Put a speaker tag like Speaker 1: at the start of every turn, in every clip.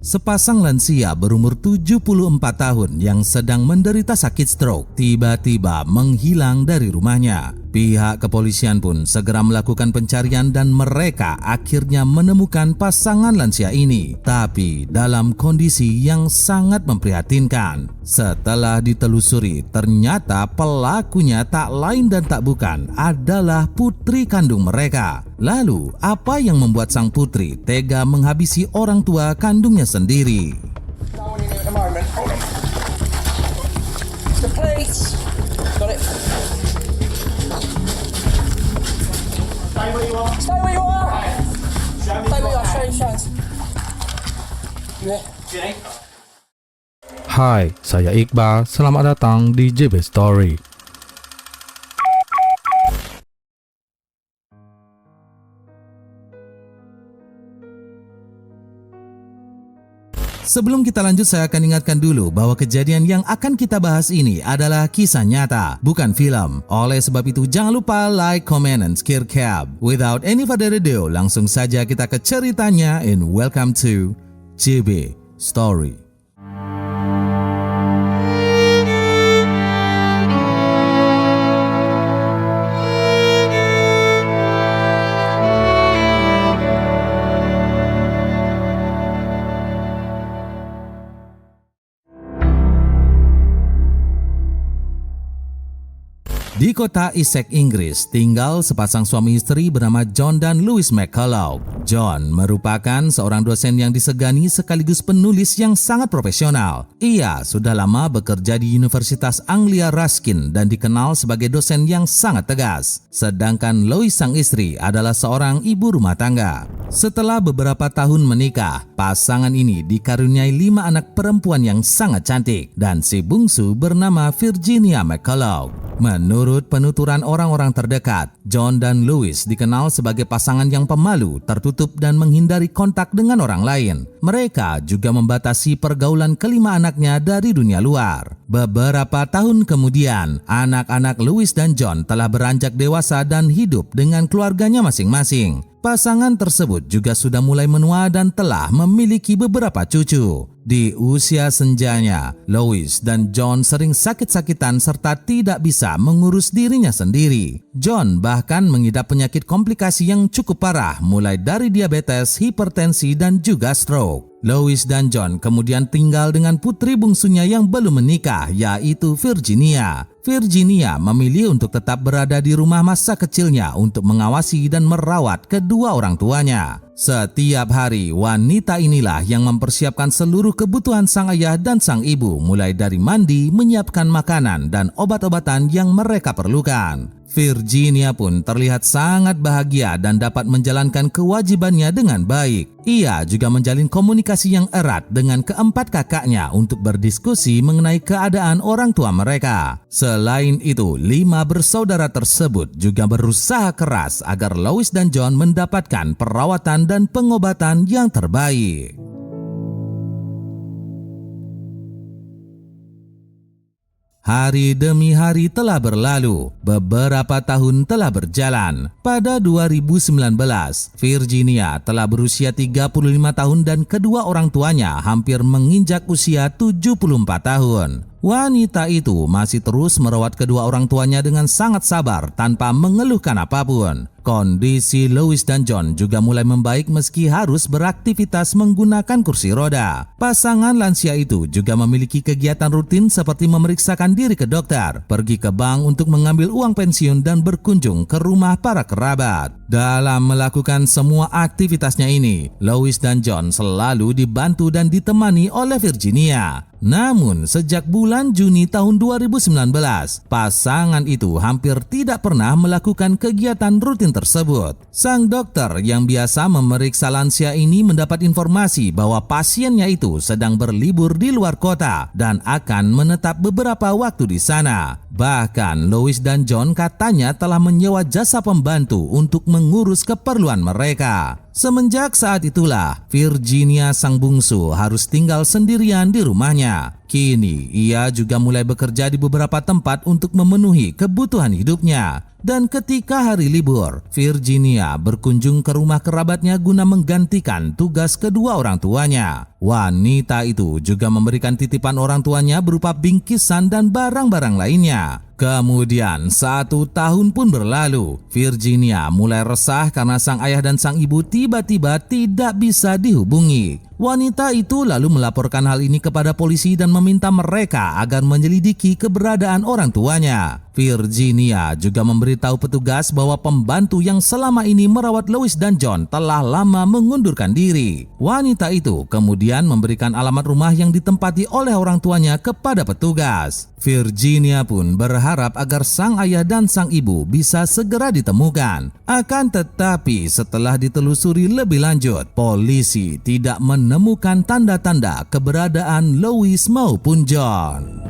Speaker 1: Sepasang lansia berumur 74 tahun yang sedang menderita sakit stroke tiba-tiba menghilang dari rumahnya. Pihak kepolisian pun segera melakukan pencarian dan mereka akhirnya menemukan pasangan lansia ini, tapi dalam kondisi yang sangat memprihatinkan. Setelah ditelusuri, ternyata pelakunya tak lain dan tak bukan adalah putri kandung mereka. Lalu, apa yang membuat sang putri tega menghabisi orang tua kandungnya sendiri?
Speaker 2: The plates. Got it.
Speaker 3: Stay where you are.
Speaker 2: Stay where you are.
Speaker 3: Show me
Speaker 2: Stay where you
Speaker 3: your
Speaker 2: are. Show
Speaker 3: hand.
Speaker 2: your hands. Yeah.
Speaker 3: Jenny.
Speaker 4: Hai, saya Iqbal. Selamat datang di JB Story.
Speaker 1: Sebelum kita lanjut, saya akan ingatkan dulu bahwa kejadian yang akan kita bahas ini adalah kisah nyata, bukan film. Oleh sebab itu, jangan lupa like, comment, and share cap. Without any further ado, langsung saja kita ke ceritanya and welcome to JB Story. Di kota Essex, Inggris, tinggal sepasang suami istri bernama John dan Louise McCullough. John merupakan seorang dosen yang disegani sekaligus penulis yang sangat profesional. Ia sudah lama bekerja di Universitas Anglia Ruskin dan dikenal sebagai dosen yang sangat tegas. Sedangkan Louise sang istri adalah seorang ibu rumah tangga. Setelah beberapa tahun menikah, pasangan ini dikaruniai 5 anak perempuan yang sangat cantik dan si bungsu bernama Virginia McCullough. Menurut penuturan orang-orang terdekat, John dan Louise dikenal sebagai pasangan yang pemalu, tertutup dan menghindari kontak dengan orang lain. Mereka juga membatasi pergaulan kelima anaknya dari dunia luar. Beberapa tahun kemudian, anak-anak Louise dan John telah beranjak dewasa dan hidup dengan keluarganya masing-masing. Pasangan tersebut juga sudah mulai menua dan telah memiliki beberapa cucu. Di usia senjanya, Louise dan John sering sakit-sakitan serta tidak bisa mengurus dirinya sendiri. John bahkan mengidap penyakit komplikasi yang cukup parah, mulai dari diabetes, hipertensi, dan juga stroke. Louise dan John kemudian tinggal dengan putri bungsunya yang belum menikah, yaitu Virginia. Virginia memilih untuk tetap berada di rumah masa kecilnya untuk mengawasi dan merawat kedua orang tuanya. Setiap hari, wanita inilah yang mempersiapkan seluruh kebutuhan sang ayah dan sang ibu, mulai dari mandi, menyiapkan makanan, dan obat-obatan yang mereka perlukan. Virginia pun terlihat sangat bahagia dan dapat menjalankan kewajibannya dengan baik. Ia juga menjalin komunikasi yang erat dengan keempat kakaknya untuk berdiskusi mengenai keadaan orang tua mereka. Selain itu, 5 bersaudara tersebut juga berusaha keras agar Louise dan John mendapatkan perawatan dan pengobatan yang terbaik. Hari demi hari telah berlalu, beberapa tahun telah berjalan. Pada 2019, Virginia telah berusia 35 tahun dan kedua orang tuanya hampir menginjak usia 74 tahun. Wanita itu masih terus merawat kedua orang tuanya dengan sangat sabar tanpa mengeluhkan apapun. Kondisi Louise dan John juga mulai membaik meski harus beraktivitas menggunakan kursi roda. Pasangan lansia itu juga memiliki kegiatan rutin seperti memeriksakan diri ke dokter, pergi ke bank untuk mengambil uang pensiun dan berkunjung ke rumah para kerabat. Dalam melakukan semua aktivitasnya ini, Louise dan John selalu dibantu dan ditemani oleh Virginia. Namun, sejak bulan Juni tahun 2019, pasangan itu hampir tidak pernah melakukan kegiatan rutin tersebut. Sang dokter yang biasa memeriksa lansia ini mendapat informasi bahwa pasiennya itu sedang berlibur di luar kota dan akan menetap beberapa waktu di sana. Bahkan, Louise dan John katanya telah menyewa jasa pembantu untuk mengurus keperluan mereka. Semenjak saat itulah, Virginia sang bungsu harus tinggal sendirian di rumahnya. Kini, ia juga mulai bekerja di beberapa tempat untuk memenuhi kebutuhan hidupnya. Dan ketika hari libur, Virginia berkunjung ke rumah kerabatnya guna menggantikan tugas kedua orang tuanya. Wanita itu juga memberikan titipan orang tuanya berupa bingkisan dan barang-barang lainnya. Kemudian 1 tahun pun berlalu. Virginia mulai resah karena sang ayah dan sang ibu tiba-tiba tidak bisa dihubungi. Wanita itu lalu melaporkan hal ini kepada polisi dan meminta mereka agar menyelidiki keberadaan orang tuanya. Virginia juga memberitahu petugas bahwa pembantu yang selama ini merawat Louis dan John telah lama mengundurkan diri. Wanita itu kemudian memberikan alamat rumah yang ditempati oleh orang tuanya kepada petugas. Virginia pun berharap agar sang ayah dan sang ibu bisa segera ditemukan. Akan tetapi setelah ditelusuri lebih lanjut, polisi tidak menemukan tanda-tanda keberadaan Louis maupun John.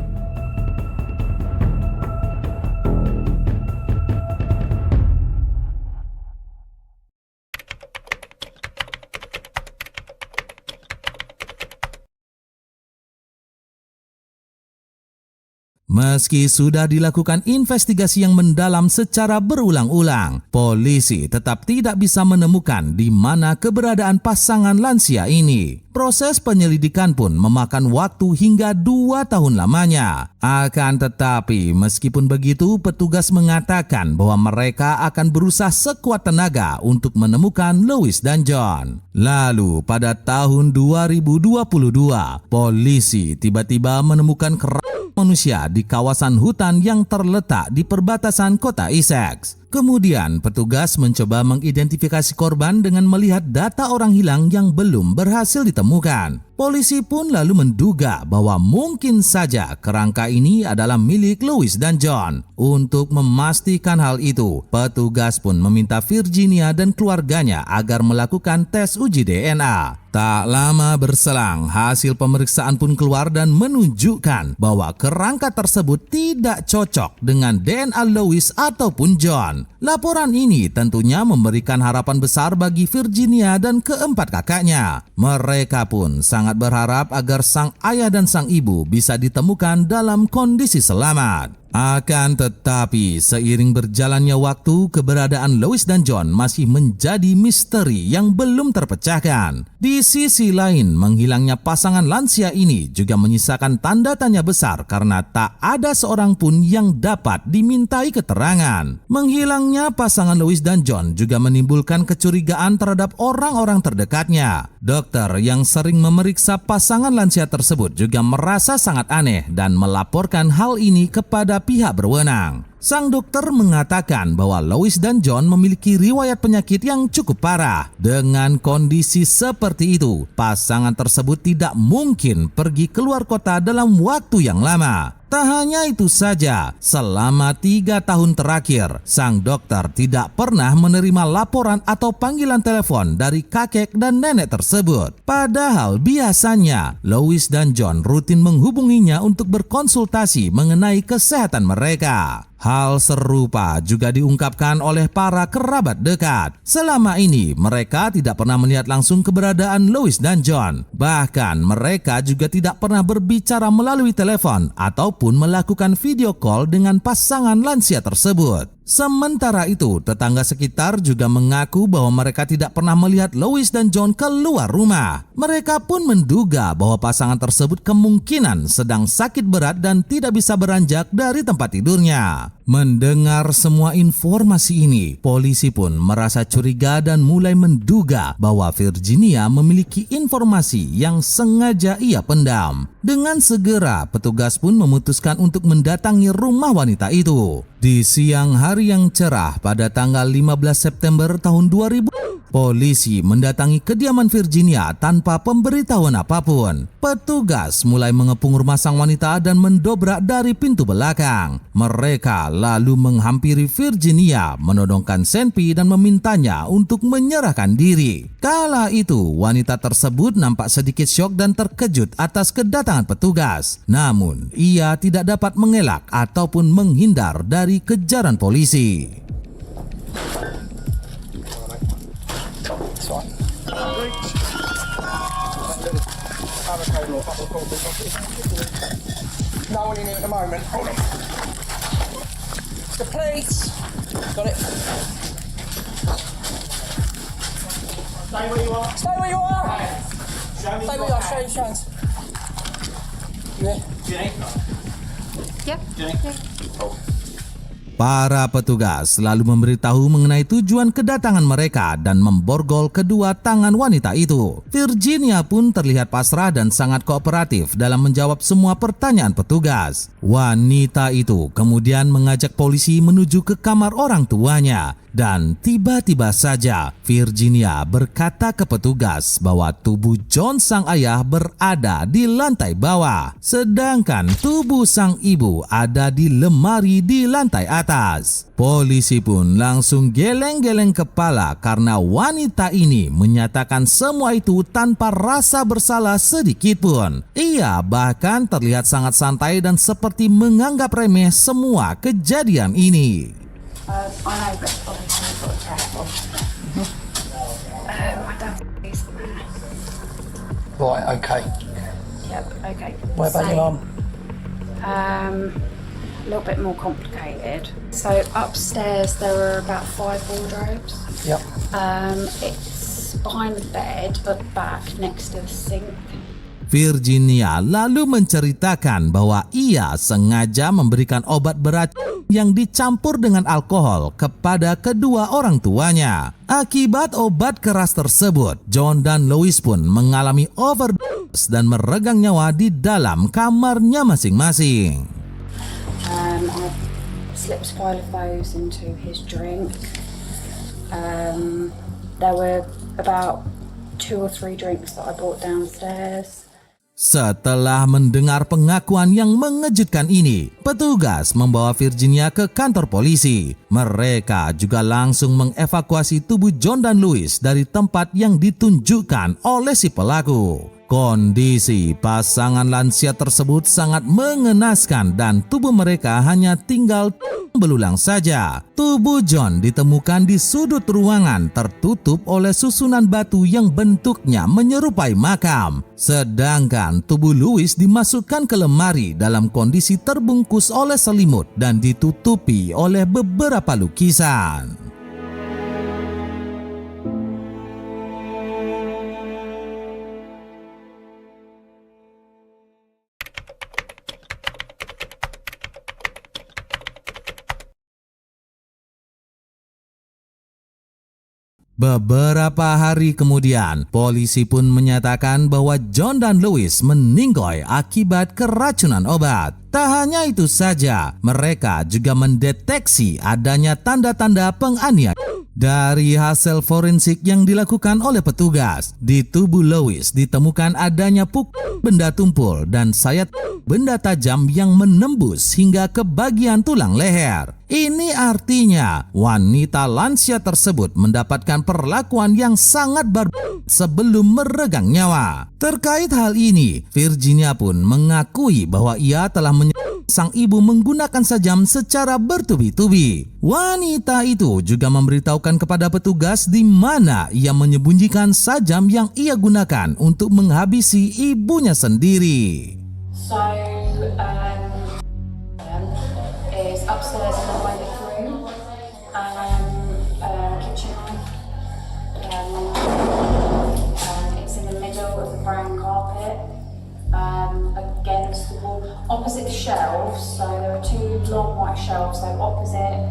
Speaker 1: Meski sudah dilakukan investigasi yang mendalam secara berulang-ulang, polisi tetap tidak bisa menemukan di mana keberadaan pasangan lansia ini. Proses penyelidikan pun memakan waktu hingga 2 tahun lamanya. Akan tetapi, meskipun begitu, petugas mengatakan bahwa mereka akan berusaha sekuat tenaga untuk menemukan Louis dan John. Lalu, pada tahun 2022, polisi tiba-tiba menemukan manusia di kawasan hutan yang terletak di perbatasan kota Essex. Kemudian petugas mencoba mengidentifikasi korban dengan melihat data orang hilang yang belum berhasil ditemukan. Polisi pun lalu menduga bahwa mungkin saja kerangka ini adalah milik Louis dan John. Untuk memastikan hal itu, petugas pun meminta Virginia dan keluarganya agar melakukan tes uji DNA. Tak lama berselang, hasil pemeriksaan pun keluar dan menunjukkan bahwa kerangka tersebut tidak cocok dengan DNA Louis ataupun John. Laporan ini tentunya memberikan harapan besar bagi Virginia dan keempat kakaknya. Mereka pun sangat berharap agar sang ayah dan sang ibu bisa ditemukan dalam kondisi selamat. Akan tetapi, seiring berjalannya waktu, keberadaan Louis dan John masih menjadi misteri yang belum terpecahkan. Di sisi lain, menghilangnya pasangan lansia ini juga menyisakan tanda tanya besar karena tak ada seorang pun yang dapat dimintai keterangan. Menghilangnya pasangan Louis dan John juga menimbulkan kecurigaan terhadap orang-orang terdekatnya. Dokter yang sering memeriksa pasangan lansia tersebut juga merasa sangat aneh dan melaporkan hal ini kepada pihak berwenang. Sang dokter mengatakan bahwa Louis dan John memiliki riwayat penyakit yang cukup parah. Dengan kondisi seperti itu, pasangan tersebut tidak mungkin pergi keluar kota dalam waktu yang lama. Tak hanya itu saja, selama 3 tahun terakhir, sang dokter tidak pernah menerima laporan atau panggilan telepon dari kakek dan nenek tersebut. Padahal biasanya, Louis dan John rutin menghubunginya untuk berkonsultasi mengenai kesehatan mereka. Hal serupa juga diungkapkan oleh para kerabat dekat. Selama ini, mereka tidak pernah melihat langsung keberadaan Louis dan John. Bahkan, mereka juga tidak pernah berbicara melalui telepon ataupun melakukan video call dengan pasangan lansia tersebut. Sementara itu, tetangga sekitar juga mengaku bahwa mereka tidak pernah melihat Louis dan John keluar rumah. Mereka pun menduga bahwa pasangan tersebut kemungkinan sedang sakit berat dan tidak bisa beranjak dari tempat tidurnya. Mendengar semua informasi ini, polisi pun merasa curiga dan mulai menduga bahwa Virginia memiliki informasi yang sengaja ia pendam. Dengan segera, petugas pun memutuskan untuk mendatangi rumah wanita itu. Di siang hari yang cerah pada tanggal 15 September tahun 2000, polisi mendatangi kediaman Virginia tanpa pemberitahuan apapun. Petugas mulai mengepung rumah sang wanita dan mendobrak dari pintu belakang. Mereka lalu menghampiri Virginia, menodongkan senpi dan memintanya untuk menyerahkan diri. Kala itu, wanita tersebut nampak sedikit syok dan terkejut atas kedatangan petugas. Namun, ia tidak dapat mengelak ataupun menghindar dari kejaran polisi.
Speaker 2: No one in here at the moment. Hold on. The police. Got it.
Speaker 3: Stay where you are.
Speaker 2: Stay where you are.
Speaker 3: Show me
Speaker 2: Stay
Speaker 3: your
Speaker 2: with us, show
Speaker 3: hands.
Speaker 2: your hands. You in?
Speaker 3: Jenny?
Speaker 5: Yep.
Speaker 3: Jenny?
Speaker 1: Para petugas selalu memberitahu mengenai tujuan kedatangan mereka dan memborgol kedua tangan wanita itu. Virginia pun terlihat pasrah dan sangat kooperatif dalam menjawab semua pertanyaan petugas. Wanita itu kemudian mengajak polisi menuju ke kamar orang tuanya. Dan tiba-tiba saja Virginia berkata ke petugas bahwa tubuh John sang ayah berada di lantai bawah, sedangkan tubuh sang ibu ada di lemari di lantai atas. Polisi pun langsung geleng-geleng kepala karena wanita ini menyatakan semua itu tanpa rasa bersalah sedikit pun. Ia bahkan terlihat sangat santai dan seperti menganggap remeh semua kejadian ini.
Speaker 5: I know, but obviously you've got to careful. I don't think it's
Speaker 2: Right, okay.
Speaker 5: Yep, okay.
Speaker 2: What about your mum?
Speaker 5: A little bit more complicated. So upstairs there were about 5 wardrobes.
Speaker 2: Yep.
Speaker 5: It's behind the bed, but back next to the sink.
Speaker 1: Virginia lalu menceritakan bahwa ia sengaja memberikan obat beracun yang dicampur dengan alkohol kepada kedua orang tuanya. Akibat obat keras tersebut, John dan Louis pun mengalami overdose dan meregang nyawa di dalam kamarnya masing-masing.
Speaker 5: I slipped 5 of those into his drink. There were about 2 or 3 drinks that I brought downstairs.
Speaker 1: Setelah mendengar pengakuan yang mengejutkan ini, petugas membawa Virginia ke kantor polisi. Mereka juga langsung mengevakuasi tubuh John dan Louis dari tempat yang ditunjukkan oleh si pelaku. Kondisi pasangan lansia tersebut sangat mengenaskan dan tubuh mereka hanya tinggal belulang saja. Tubuh John ditemukan di sudut ruangan tertutup oleh susunan batu yang bentuknya menyerupai makam. Sedangkan tubuh Louis dimasukkan ke lemari dalam kondisi terbungkus oleh selimut dan ditutupi oleh beberapa lukisan. Beberapa hari kemudian, polisi pun menyatakan bahwa John dan Louis meninggoy akibat keracunan obat. Tak hanya itu saja, mereka juga mendeteksi adanya tanda-tanda penganiayaan. Dari hasil forensik yang dilakukan oleh petugas, di tubuh Louis ditemukan adanya pukul benda tumpul dan sayat benda tajam yang menembus hingga ke bagian tulang leher. Ini artinya wanita lansia tersebut mendapatkan perlakuan yang sangat barbar sebelum meregang nyawa. Terkait hal ini, Virginia pun mengakui bahwa ia telah sang ibu menggunakan sajam secara bertubi-tubi. Wanita itu juga memberitahukan kepada petugas di mana ia menyembunyikan sajam yang ia gunakan untuk menghabisi ibunya sendiri.
Speaker 5: So, is upstairs in the toilet room, kitchen. It's in the middle of the brown carpet, against the wall, opposite the shelves. So there are 2 long white shelves. So opposite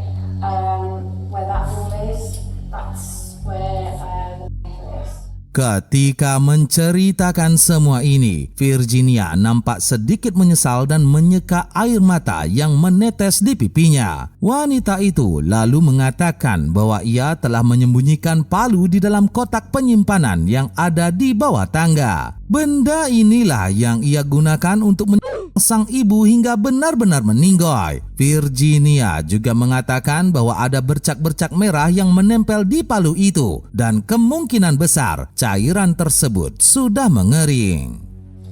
Speaker 5: where that wall is, that's where the paper is.
Speaker 1: Ketika menceritakan semua ini, Virginia nampak sedikit menyesal dan menyeka air mata yang menetes di pipinya. Wanita itu lalu mengatakan bahwa ia telah menyembunyikan palu di dalam kotak penyimpanan yang ada di bawah tangga. Benda inilah yang ia gunakan untuk sang ibu hingga benar-benar meninggoy. Virginia juga mengatakan bahwa ada bercak-bercak merah yang menempel di palu itu dan kemungkinan besar cairan tersebut sudah mengering.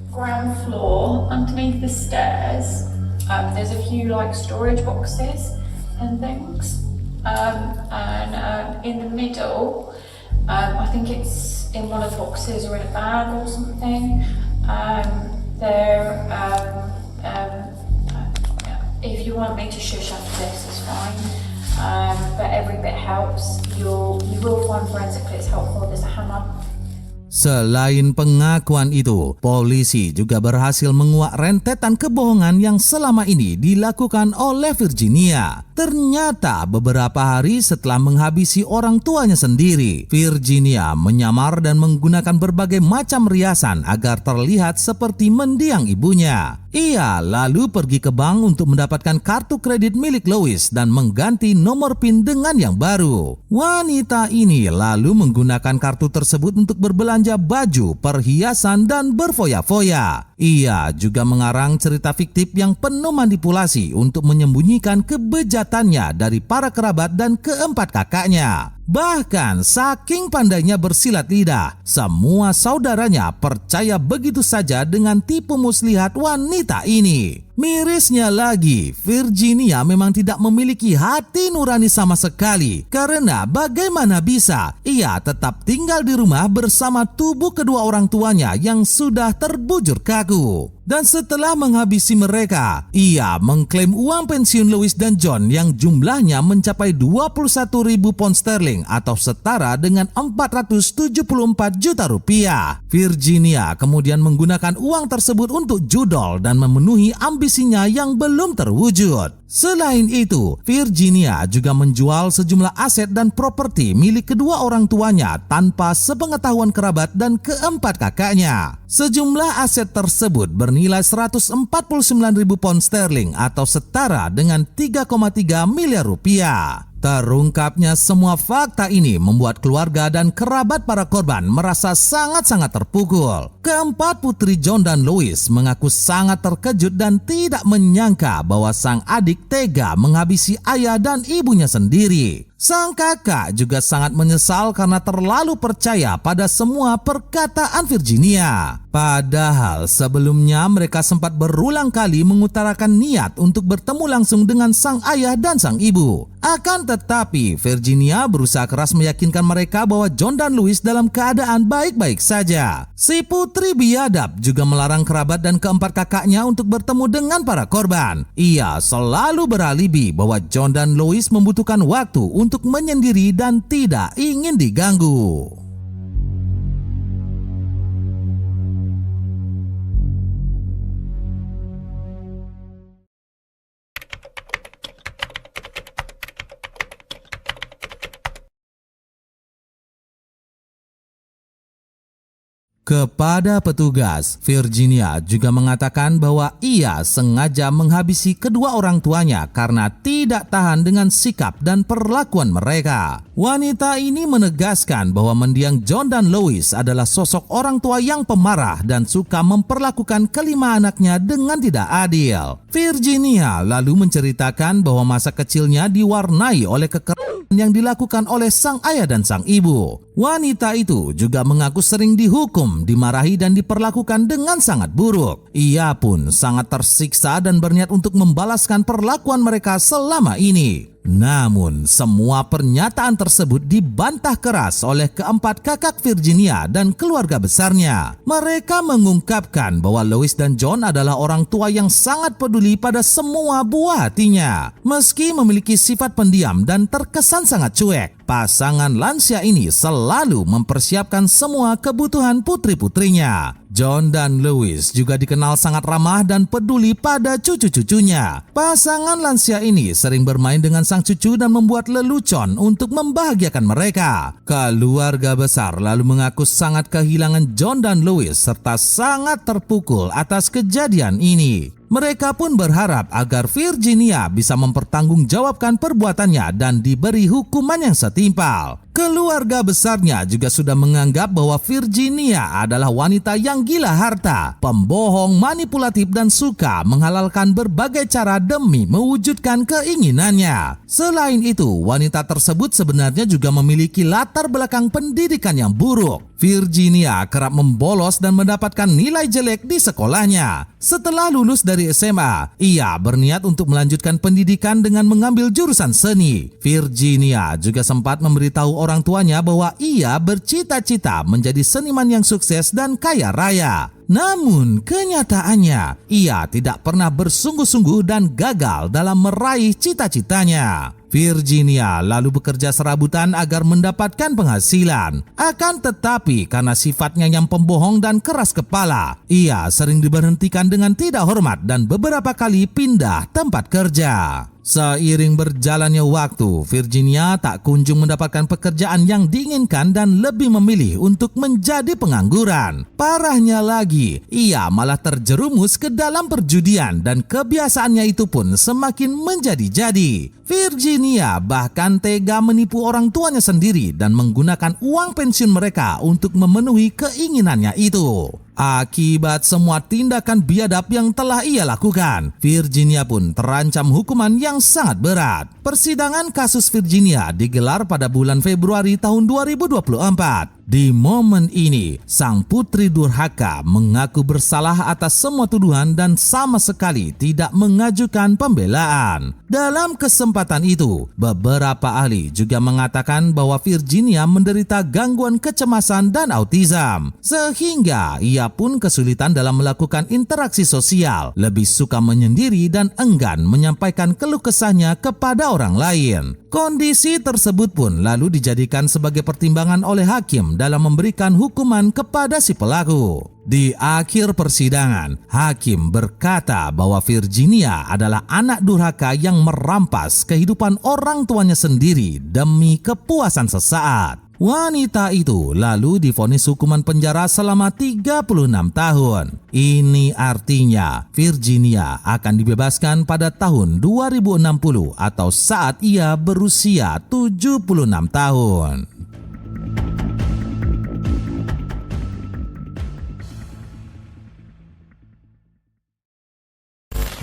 Speaker 5: Ground floor, underneath the stairs, there's a few like storage boxes and things, and in the middle, I think it's in one of the boxes or in a bag or something. If you want me to shush after this, it's fine. But every bit helps. You will find forensic it's helpful. There's a hammer.
Speaker 1: Selain pengakuan itu, polisi juga berhasil menguak rentetan kebohongan yang selama ini dilakukan oleh Virginia. Ternyata beberapa hari setelah menghabisi orang tuanya sendiri, Virginia menyamar dan menggunakan berbagai macam riasan agar terlihat seperti mendiang ibunya. Ia lalu pergi ke bank untuk mendapatkan kartu kredit milik Louis dan mengganti nomor PIN dengan yang baru. Wanita ini lalu menggunakan kartu tersebut untuk berbelanja baju, perhiasan, dan berfoya-foya. Ia juga mengarang cerita fiktif yang penuh manipulasi untuk menyembunyikan kebejatannya dari para kerabat dan keempat kakaknya. Bahkan saking pandainya bersilat lidah, semua saudaranya percaya begitu saja dengan tipu muslihat wanita ini. Mirisnya lagi, Virginia memang tidak memiliki hati nurani sama sekali. Karena bagaimana bisa ia tetap tinggal di rumah bersama tubuh kedua orang tuanya yang sudah terbujur kaku. Dan setelah menghabisi mereka, ia mengklaim uang pensiun Louis dan John yang jumlahnya mencapai 21.000 pound sterling atau setara dengan 474 juta rupiah. Virginia kemudian menggunakan uang tersebut untuk judol dan memenuhi ambisinya yang belum terwujud. Selain itu, Virginia juga menjual sejumlah aset dan properti milik kedua orang tuanya tanpa sepengetahuan kerabat dan keempat kakaknya. Sejumlah aset tersebut bernilai 149.000 pound sterling atau setara dengan 3,3 miliar rupiah. Terungkapnya semua fakta ini membuat keluarga dan kerabat para korban merasa sangat-sangat terpukul. Keempat putri John dan Louis mengaku sangat terkejut dan tidak menyangka bahwa sang adik tega menghabisi ayah dan ibunya sendiri. Sang kakak juga sangat menyesal karena terlalu percaya pada semua perkataan Virginia. Padahal sebelumnya mereka sempat berulang kali mengutarakan niat untuk bertemu langsung dengan sang ayah dan sang ibu. Akan tetapi Virginia berusaha keras meyakinkan mereka bahwa John dan Louis dalam keadaan baik-baik saja. Si putri biadab juga melarang kerabat dan keempat kakaknya untuk bertemu dengan para korban. Ia selalu beralibi bahwa John dan Louis membutuhkan waktu untuk menyendiri dan tidak ingin diganggu. Kepada petugas, Virginia juga mengatakan bahwa ia sengaja menghabisi kedua orang tuanya karena tidak tahan dengan sikap dan perlakuan mereka. Wanita ini menegaskan bahwa mendiang John dan Louis adalah sosok orang tua yang pemarah dan suka memperlakukan kelima anaknya dengan tidak adil. Virginia lalu menceritakan bahwa masa kecilnya diwarnai oleh kekerasan yang dilakukan oleh sang ayah dan sang ibu. Wanita itu juga mengaku sering dihukum, dimarahi dan diperlakukan dengan sangat buruk. Ia pun sangat tersiksa dan berniat untuk membalaskan perlakuan mereka selama ini. Namun, semua pernyataan tersebut dibantah keras oleh keempat kakak Virginia dan keluarga besarnya. Mereka mengungkapkan bahwa Louis dan John adalah orang tua yang sangat peduli pada semua buah hatinya. Meski memiliki sifat pendiam dan terkesan sangat cuek, pasangan lansia ini selalu mempersiapkan semua kebutuhan putri-putrinya. John dan Louis juga dikenal sangat ramah dan peduli pada cucu-cucunya. Pasangan lansia ini sering bermain dengan sang cucu dan membuat lelucon untuk membahagiakan mereka. Keluarga besar lalu mengaku sangat kehilangan John dan Louis serta sangat terpukul atas kejadian ini. Mereka pun berharap agar Virginia bisa mempertanggungjawabkan perbuatannya dan diberi hukuman yang setimpal. Keluarga besarnya juga sudah menganggap bahwa Virginia adalah wanita yang gila harta, pembohong, manipulatif dan suka menghalalkan berbagai cara demi mewujudkan keinginannya. Selain itu, wanita tersebut sebenarnya juga memiliki latar belakang pendidikan yang buruk. Virginia kerap membolos dan mendapatkan nilai jelek di sekolahnya. Setelah lulus dari SMA, ia berniat untuk melanjutkan pendidikan dengan mengambil jurusan seni. Virginia juga sempat memberitahu orang tuanya bahwa ia bercita-cita menjadi seniman yang sukses dan kaya raya. Namun kenyataannya, ia tidak pernah bersungguh-sungguh dan gagal dalam meraih cita-citanya. Virginia lalu bekerja serabutan agar mendapatkan penghasilan. Akan tetapi karena sifatnya yang pembohong dan keras kepala, ia sering diberhentikan dengan tidak hormat dan beberapa kali pindah tempat kerja. Seiring berjalannya waktu, Virginia tak kunjung mendapatkan pekerjaan yang diinginkan dan lebih memilih untuk menjadi pengangguran. Parahnya lagi, ia malah terjerumus ke dalam perjudian dan kebiasaannya itu pun semakin menjadi-jadi. Virginia bahkan tega menipu orang tuanya sendiri dan menggunakan uang pensiun mereka untuk memenuhi keinginannya itu. Akibat semua tindakan biadab yang telah ia lakukan, Virginia pun terancam hukuman yang sangat berat. Persidangan kasus Virginia digelar pada bulan Februari tahun 2024. Di momen ini, sang putri durhaka mengaku bersalah atas semua tuduhan dan sama sekali tidak mengajukan pembelaan. Dalam kesempatan itu, beberapa ahli juga mengatakan bahwa Virginia menderita gangguan kecemasan dan autism, sehingga ia pun kesulitan dalam melakukan interaksi sosial, lebih suka menyendiri dan enggan menyampaikan keluh kesahnya kepada orang lain. Kondisi tersebut pun lalu dijadikan sebagai pertimbangan oleh hakim dalam memberikan hukuman kepada si pelaku. Di akhir persidangan, hakim berkata bahwa Virginia adalah anak durhaka yang merampas kehidupan orang tuanya sendiri demi kepuasan sesaat. Wanita itu lalu divonis hukuman penjara selama 36 tahun. Ini artinya Virginia akan dibebaskan pada tahun 2060 atau saat ia berusia 76 tahun.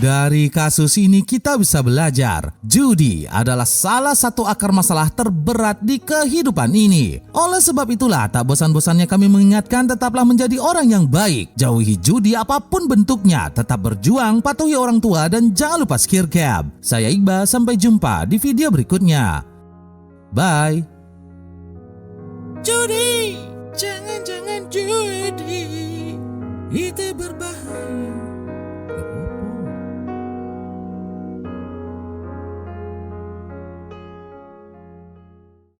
Speaker 1: Dari kasus ini kita bisa belajar, judi adalah salah satu akar masalah terberat di kehidupan ini. Oleh sebab itulah tak bosan-bosannya kami mengingatkan tetaplah menjadi orang yang baik. Jauhi judi apapun bentuknya, tetap berjuang, patuhi orang tua dan jangan lupa skir cap. Saya Iqbal, sampai jumpa di video berikutnya. Bye. Judi, jangan judi.